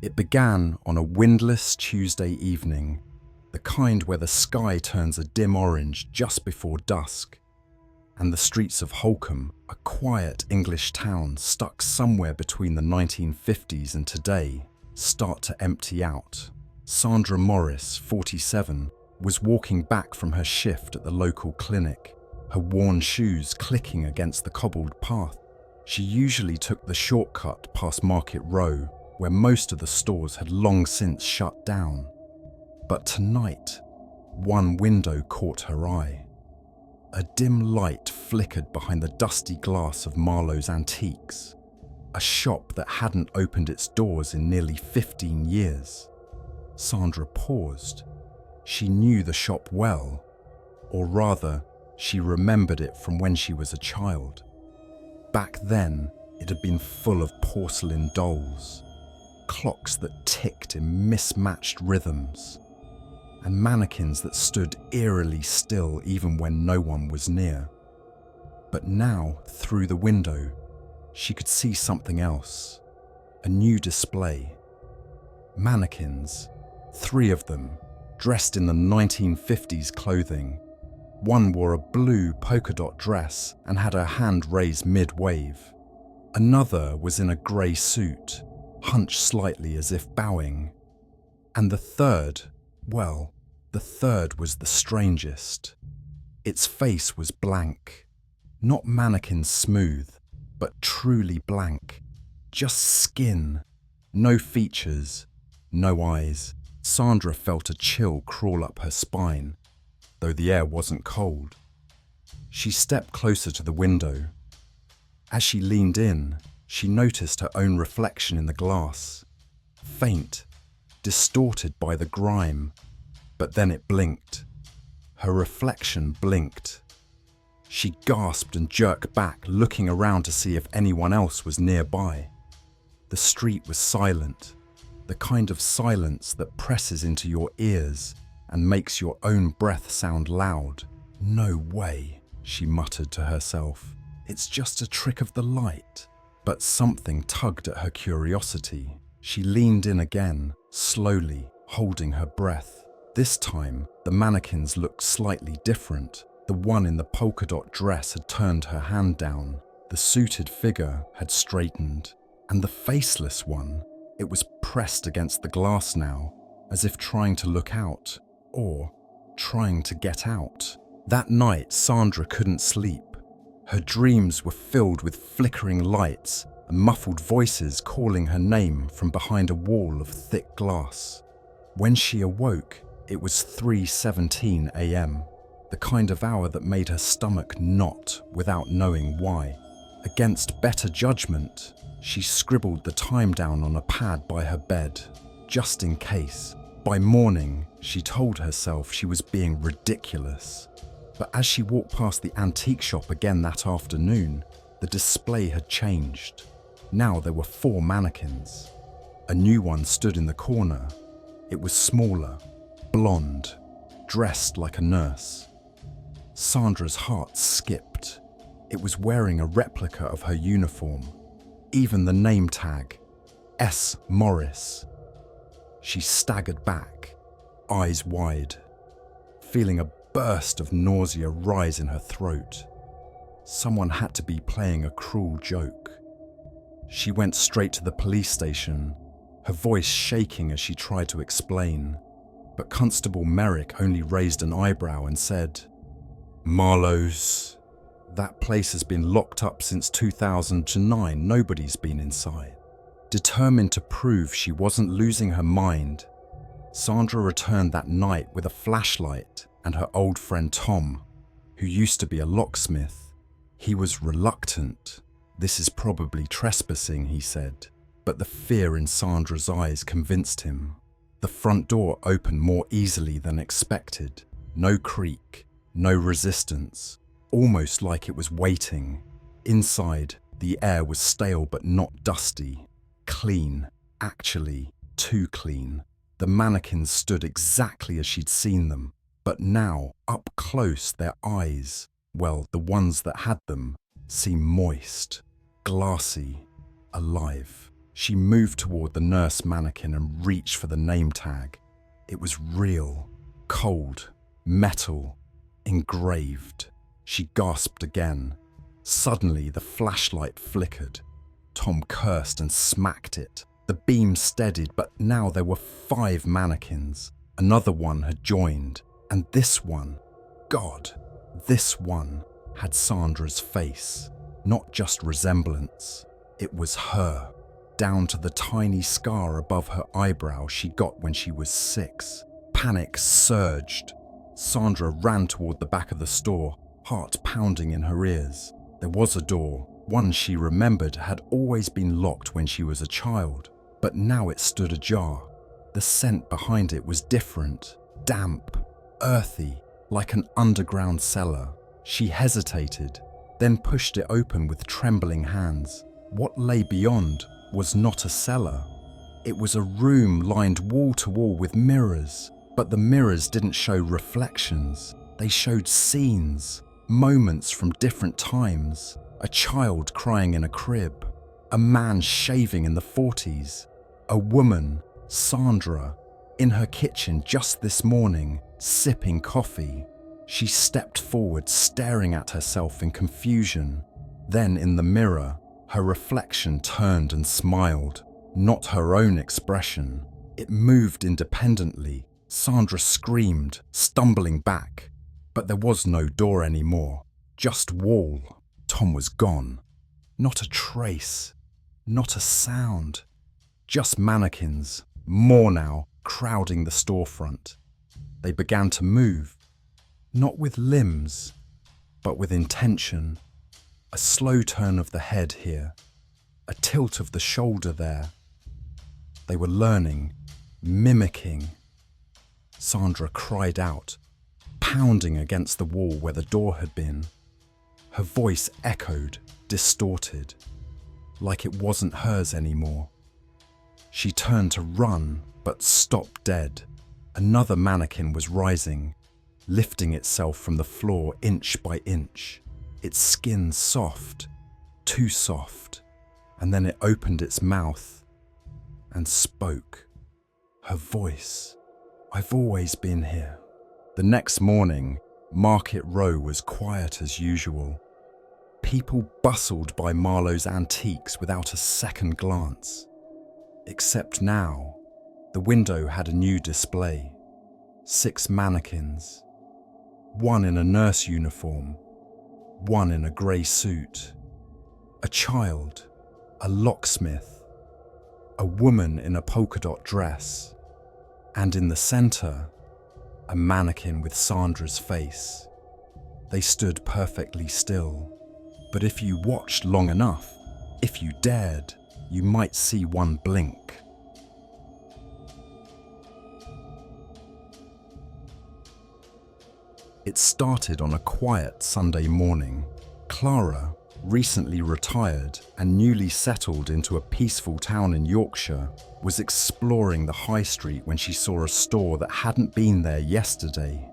It began on a windless Tuesday evening, the kind where the sky turns a dim orange just before dusk, and the streets of Holcombe, a quiet English town stuck somewhere between the 1950s and today, start to empty out. Sandra Morris, 47, was walking back from her shift at the local clinic, her worn shoes clicking against the cobbled path. She usually took the shortcut past Market Row, where most of the stores had long since shut down. But tonight, one window caught her eye. A dim light flickered behind the dusty glass of Marlowe's Antiques, a shop that hadn't opened its doors in nearly 15 years. Sandra paused. She knew the shop well, or rather, she remembered it from when she was a child. Back then, it had been full of porcelain dolls, clocks that ticked in mismatched rhythms, and mannequins that stood eerily still even when no one was near. But now, through the window, she could see something else, a new display. Mannequins, 3 of them, dressed in the 1950s clothing. One wore a blue polka dot dress and had her hand raised mid-wave. Another was in a grey suit, hunched slightly as if bowing. And the third was the strangest. Its face was blank, not mannequin smooth, but truly blank. Just skin, no features, no eyes. Sandra felt a chill crawl up her spine, though the air wasn't cold. She stepped closer to the window. As she leaned in, she noticed her own reflection in the glass, faint, distorted by the grime, but then it blinked. Her reflection blinked. She gasped and jerked back, looking around to see if anyone else was nearby. The street was silent, the kind of silence that presses into your ears and makes your own breath sound loud. "No way," she muttered to herself. "It's just a trick of the light." But something tugged at her curiosity. She leaned in again, slowly, holding her breath. This time, the mannequins looked slightly different. The one in the polka dot dress had turned her hand down. The suited figure had straightened. And the faceless one, it was pressed against the glass now, as if trying to look out, or trying to get out. That night, Sandra couldn't sleep. Her dreams were filled with flickering lights and muffled voices calling her name from behind a wall of thick glass. When she awoke, it was 3:17 a.m., the kind of hour that made her stomach knot without knowing why. Against better judgment, she scribbled the time down on a pad by her bed, just in case. By morning, she told herself she was being ridiculous. But as she walked past the antique shop again that afternoon, the display had changed. Now there were 4 mannequins. A new one stood in the corner. It was smaller, blonde, dressed like a nurse. Sandra's heart skipped. It was wearing a replica of her uniform. Even the name tag, S. Morris. She staggered back, eyes wide, feeling a burst of nausea rise in her throat. Someone had to be playing a cruel joke. She went straight to the police station, her voice shaking as she tried to explain. But Constable Merrick only raised an eyebrow and said, "Marlowe's. That place has been locked up since 2009. Nobody's been inside." Determined to prove she wasn't losing her mind, Sandra returned that night with a flashlight and her old friend Tom, who used to be a locksmith. He was reluctant. "This is probably trespassing," he said, but the fear in Sandra's eyes convinced him. The front door opened more easily than expected. No creak, no resistance, almost like it was waiting. Inside, the air was stale but not dusty. Clean, actually, too clean. The mannequins stood exactly as she'd seen them. But now, up close, their eyes, well, the ones that had them, seemed moist, glassy, alive. She moved toward the nurse mannequin and reached for the name tag. It was real, cold, metal, engraved. She gasped again. Suddenly, the flashlight flickered. Tom cursed and smacked it. The beam steadied, but now there were 5 mannequins. Another one had joined, and this one, God, this one had Sandra's face. Not just resemblance, it was her, down to the tiny scar above her eyebrow she got when she was 6. Panic surged. Sandra ran toward the back of the store, heart pounding in her ears. There was a door, one she remembered had always been locked when she was a child, but now it stood ajar. The scent behind it was different, damp, earthy, like an underground cellar. She hesitated, then pushed it open with trembling hands. What lay beyond was not a cellar. It was a room lined wall to wall with mirrors, but the mirrors didn't show reflections. They showed scenes, moments from different times. A child crying in a crib, a man shaving in the 40s, a woman, Sandra, in her kitchen just this morning, sipping coffee. She stepped forward, staring at herself in confusion. Then in the mirror, her reflection turned and smiled, not her own expression. It moved independently. Sandra screamed, stumbling back, but there was no door anymore, just wall. Tom was gone. Not a trace, not a sound. Just mannequins, more now, crowding the storefront. They began to move, not with limbs, but with intention. A slow turn of the head here, a tilt of the shoulder there. They were learning, mimicking. Sandra cried out, pounding against the wall where the door had been. Her voice echoed, distorted, like it wasn't hers anymore. She turned to run, but stopped dead. Another mannequin was rising, lifting itself from the floor inch by inch, its skin soft, too soft, and then it opened its mouth and spoke. Her voice, "I've always been here." The next morning, Market Row was quiet as usual. People bustled by Marlowe's antiques without a second glance. Except now, the window had a new display. 6 mannequins. One in a nurse uniform, one in a grey suit. A child, a locksmith, a woman in a polka dot dress, and in the centre, a mannequin with Sandra's face. They stood perfectly still, but if you watched long enough, if you dared, you might see one blink. It started on a quiet Sunday morning. Clara, recently retired and newly settled into a peaceful town in Yorkshire, was exploring the high street when she saw a store that hadn't been there yesterday.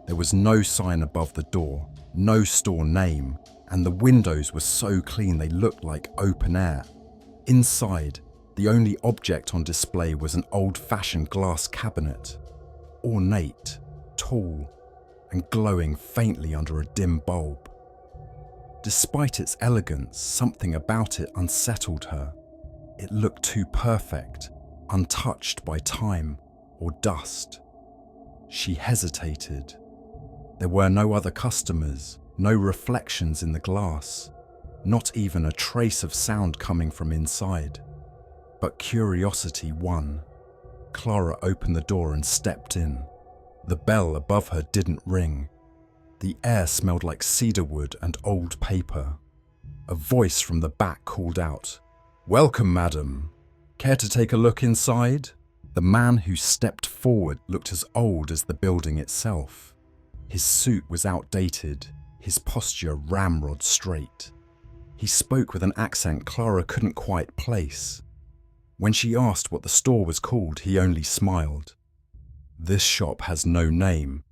There was no sign above the door, no store name, and the windows were so clean they looked like open air. Inside, the only object on display was an old-fashioned glass cabinet, ornate, tall, and glowing faintly under a dim bulb. Despite its elegance, something about it unsettled her. It looked too perfect, untouched by time or dust. She hesitated. There were no other customers, no reflections in the glass, not even a trace of sound coming from inside. But curiosity won. Clara opened the door and stepped in. The bell above her didn't ring. The air smelled like cedarwood and old paper. A voice from the back called out, "Welcome, madam. Care to take a look inside?" The man who stepped forward looked as old as the building itself. His suit was outdated, his posture ramrod straight. He spoke with an accent Clara couldn't quite place. When she asked what the store was called, he only smiled. "This shop has no name.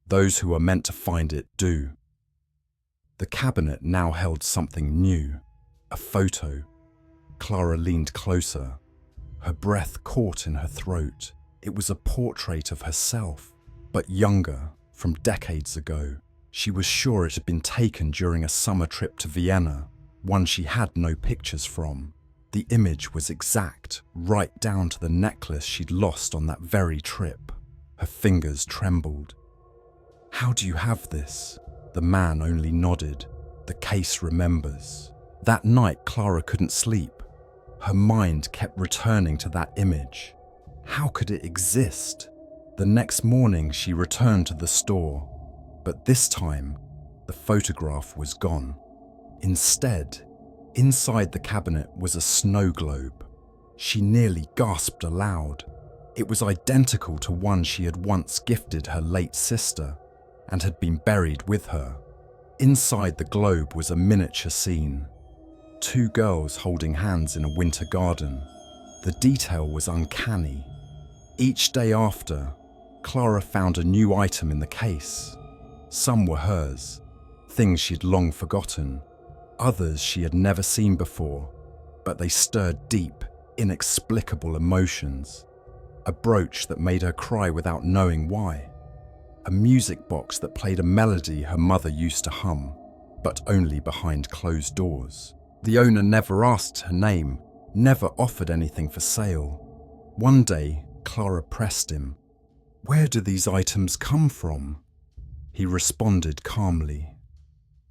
Those who are meant to find it do." The cabinet now held something new, a photo, Clara leaned closer, her breath caught in her throat. It was a portrait of herself, but younger, from decades ago. She was sure it had been taken during a summer trip to Vienna, one she had no pictures from. The image was exact, right down to the necklace she'd lost on that very trip. Her fingers trembled. "How do you have this?" The man only nodded. "The case remembers." That night, Clara couldn't sleep. Her mind kept returning to that image. How could it exist? The next morning, she returned to the store, but this time, the photograph was gone. Instead, inside the cabinet was a snow globe. She nearly gasped aloud. It was identical to one she had once gifted her late sister and had been buried with her. Inside the globe was a miniature scene. 2 girls holding hands in a winter garden. The detail was uncanny. Each day after, Clara found a new item in the case. Some were hers, things she'd long forgotten. Others she had never seen before, but they stirred deep, inexplicable emotions. A brooch that made her cry without knowing why. A music box that played a melody her mother used to hum, but only behind closed doors. The owner never asked her name, never offered anything for sale. One day, Clara pressed him. "Where do these items come from?" He responded calmly.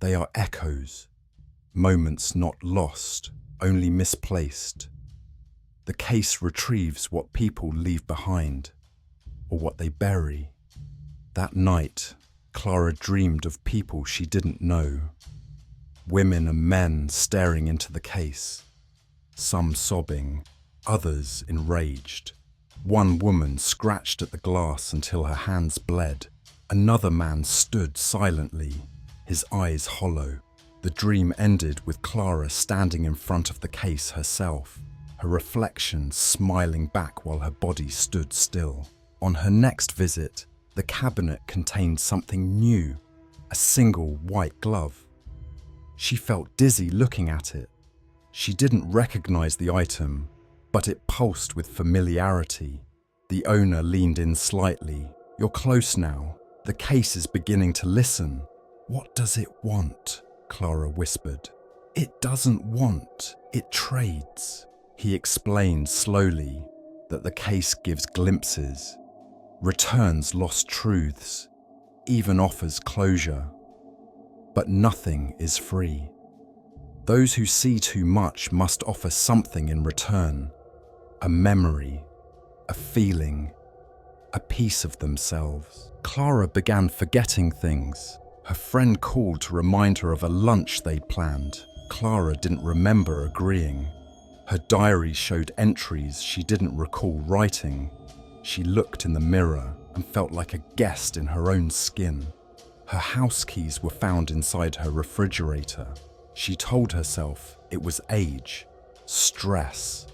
"They are echoes, moments not lost, only misplaced. The case retrieves what people leave behind, or what they bury." That night, Clara dreamed of people she didn't know. Women and men staring into the case, some sobbing, others enraged. One woman scratched at the glass until her hands bled. Another man stood silently, his eyes hollow. The dream ended with Clara standing in front of the case herself, her reflection smiling back while her body stood still. On her next visit, the cabinet contained something new, a single white glove. She felt dizzy looking at it. She didn't recognize the item, but it pulsed with familiarity. The owner leaned in slightly. "You're close now. The case is beginning to listen." "What does it want?" Clara whispered. "It doesn't want, it trades." He explained slowly that the case gives glimpses, returns lost truths, even offers closure. But nothing is free. Those who see too much must offer something in return. A memory, a feeling, a piece of themselves. Clara began forgetting things. Her friend called to remind her of a lunch they'd planned. Clara didn't remember agreeing. Her diary showed entries she didn't recall writing. She looked in the mirror and felt like a guest in her own skin. Her house keys were found inside her refrigerator. She told herself it was age, stress,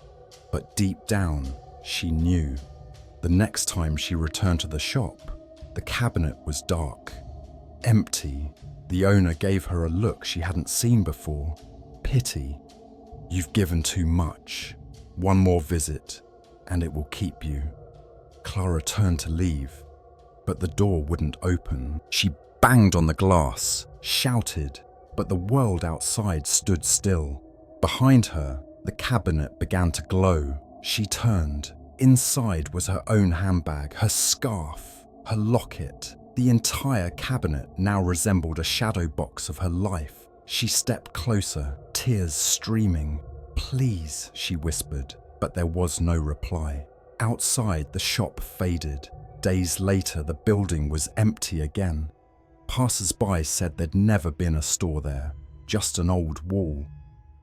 but deep down, she knew. The next time she returned to the shop, the cabinet was dark, empty. The owner gave her a look she hadn't seen before. Pity. "You've given too much. One more visit, and it will keep you." Clara turned to leave, but the door wouldn't open. She banged on the glass, shouted, but the world outside stood still. Behind her, the cabinet began to glow. She turned. Inside was her own handbag, her scarf, her locket. The entire cabinet now resembled a shadow box of her life. She stepped closer, tears streaming. "Please," she whispered, but there was no reply. Outside, the shop faded. Days later, the building was empty again. Passers-by said there'd never been a store there, just an old wall.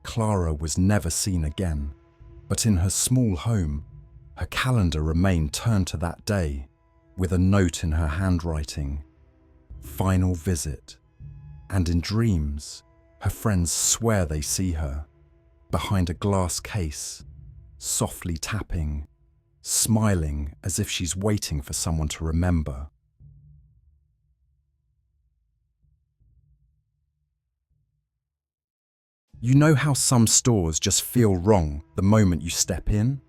Clara was never seen again, but in her small home, her calendar remained turned to that day, with a note in her handwriting, "Final visit." And in dreams, her friends swear they see her, behind a glass case, softly tapping, smiling as if she's waiting for someone to remember. You know how some stores just feel wrong the moment you step in?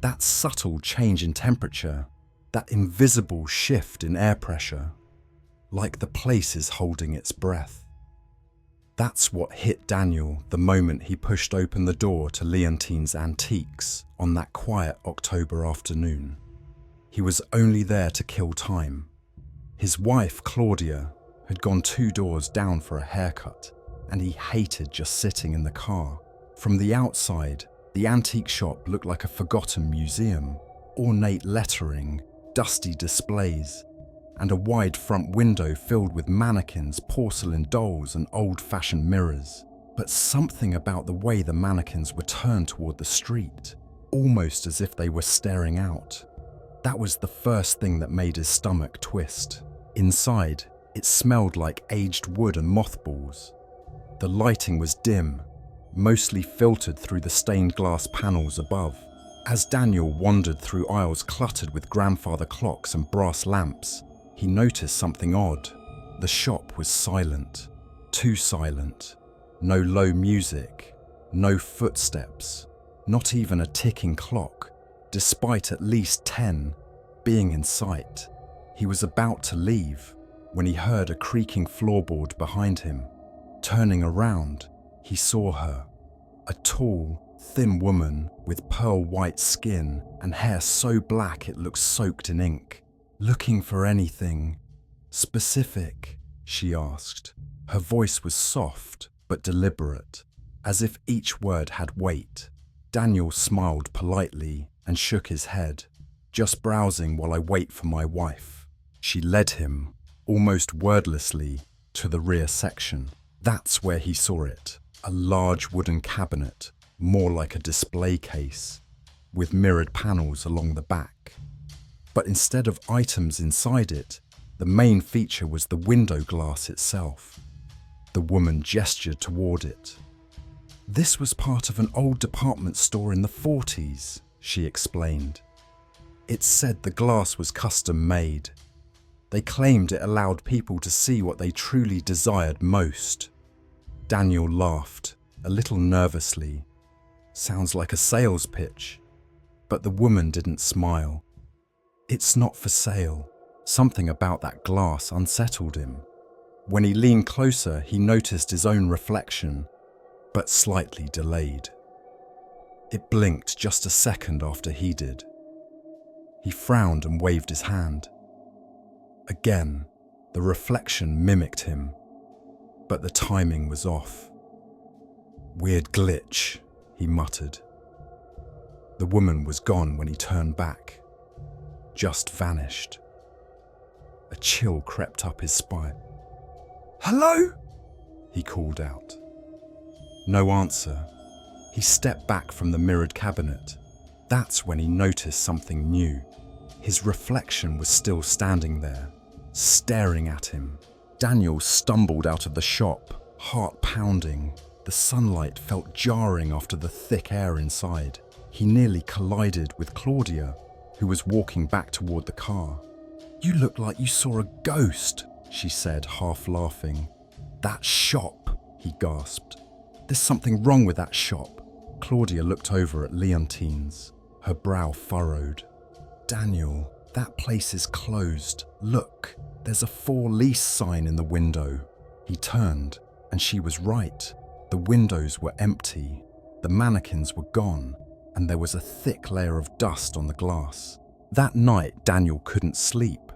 That subtle change in temperature, that invisible shift in air pressure, like the place is holding its breath. That's what hit Daniel the moment he pushed open the door to Leontine's Antiques on that quiet October afternoon. He was only there to kill time. His wife, Claudia, had gone 2 doors down for a haircut, and he hated just sitting in the car. From the outside, the antique shop looked like a forgotten museum, ornate lettering, dusty displays, and a wide front window filled with mannequins, porcelain dolls, and old-fashioned mirrors. But something about the way the mannequins were turned toward the street, almost as if they were staring out. That was the first thing that made his stomach twist. Inside, it smelled like aged wood and mothballs. The lighting was dim, mostly filtered through the stained glass panels above. As Daniel wandered through aisles cluttered with grandfather clocks and brass lamps, he noticed something odd. The shop was silent, too silent. No low music, no footsteps, not even a ticking clock, despite at least 10 being in sight. He was about to leave when he heard a creaking floorboard behind him. Turning around, he saw her, a tall, thin woman with pearl-white skin and hair so black it looked soaked in ink. "Looking for anything specific?" she asked. Her voice was soft but deliberate, as if each word had weight. Daniel smiled politely and shook his head. "Just browsing while I wait for my wife." She led him, almost wordlessly, to the rear section. That's where he saw it, a large wooden cabinet, more like a display case, with mirrored panels along the back. But instead of items inside it, the main feature was the window glass itself. The woman gestured toward it. "This was part of an old department store in the 40s, she explained. It said the glass was custom made. They claimed it allowed people to see what they truly desired most. Daniel laughed, a little nervously. Sounds like a sales pitch. But the woman didn't smile. It's not for sale. Something about that glass unsettled him. When he leaned closer, he noticed his own reflection, but slightly delayed. It blinked just a second after he did. He frowned and waved his hand. Again, the reflection mimicked him, but the timing was off. "Weird glitch," he muttered. The woman was gone when he turned back. Just vanished. A chill crept up his spine. "Hello?" he called out. No answer. He stepped back from the mirrored cabinet. That's when he noticed something new. His reflection was still standing there, staring at him. Daniel stumbled out of the shop, heart pounding. The sunlight felt jarring after the thick air inside. He nearly collided with Claudia, who was walking back toward the car. "You look like you saw a ghost," she said, half laughing. "That shop," he gasped. "There's something wrong with that shop." Claudia looked over at Leontine's, her brow furrowed. "Daniel, that place is closed. Look, there's a for lease sign in the window." He turned, and she was right. The windows were empty, the mannequins were gone, and there was a thick layer of dust on the glass. That night, Daniel couldn't sleep.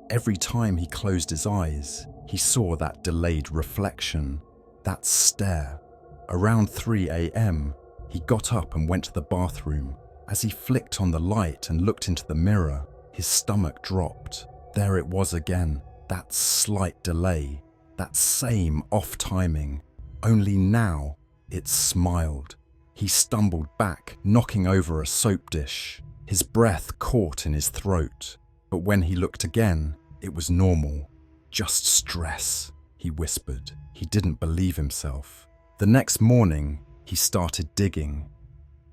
Every time he closed his eyes, he saw that delayed reflection, that stare. Around 3 a.m., he got up and went to the bathroom. As he flicked on the light and looked into the mirror, his stomach dropped. There it was again, that slight delay, that same off-timing. Only now, it smiled. He stumbled back, knocking over a soap dish. His breath caught in his throat. But when he looked again, it was normal. "Just stress," he whispered. He didn't believe himself. The next morning, he started digging.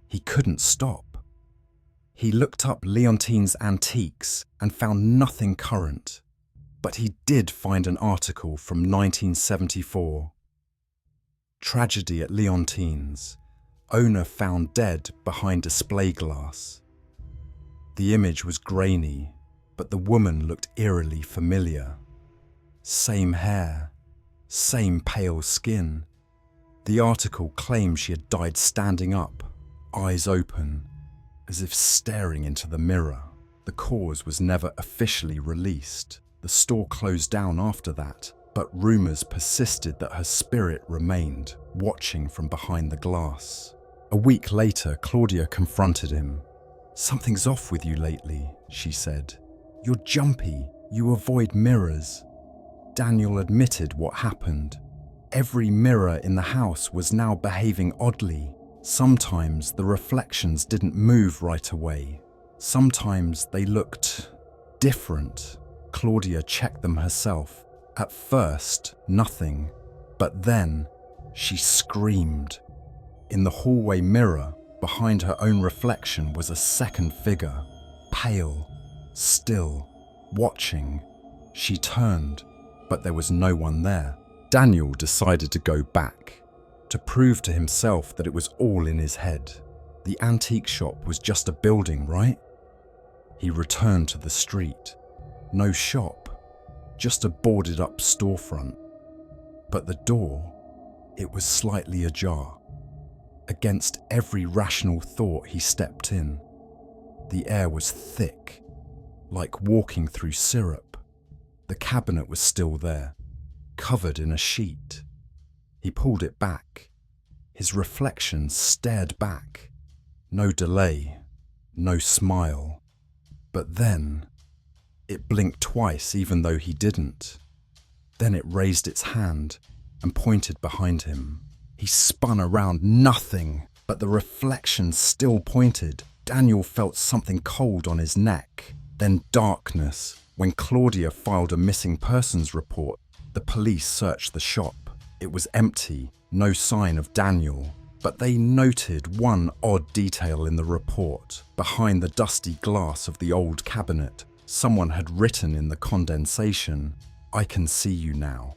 He couldn't stop. He looked up Leontine's Antiques and found nothing current. But he did find an article from 1974. Tragedy at Leontine's. Owner found dead behind display glass. The image was grainy, but the woman looked eerily familiar. Same hair, same pale skin. The article claimed she had died standing up, eyes open, as if staring into the mirror. The cause was never officially released. The store closed down after that, but rumors persisted that her spirit remained, watching from behind the glass. A week later, Claudia confronted him. "Something's off with you lately," she said. "You're jumpy, you avoid mirrors." Daniel admitted what happened. Every mirror in the house was now behaving oddly. Sometimes the reflections didn't move right away. Sometimes they looked different. Claudia checked them herself. At first, nothing. But then, she screamed. In the hallway mirror, behind her own reflection, was a second figure. Pale, still, watching. She turned, but there was no one there. Daniel decided to go back, to prove to himself that it was all in his head. The antique shop was just a building, right? He returned to the street. No shop, just a boarded up storefront. But the door, it was slightly ajar. Against every rational thought, he stepped in. The air was thick, like walking through syrup. The cabinet was still there, covered in a sheet. He pulled it back. His reflection stared back. No delay, no smile. But then, it blinked twice even though he didn't. Then it raised its hand and pointed behind him. He spun around, nothing, but the reflection still pointed. Daniel felt something cold on his neck. Then darkness. When Claudia filed a missing persons report, the police searched the shop. It was empty, no sign of Daniel. But they noted one odd detail in the report. Behind the dusty glass of the old cabinet, someone had written in the condensation, "I can see you now."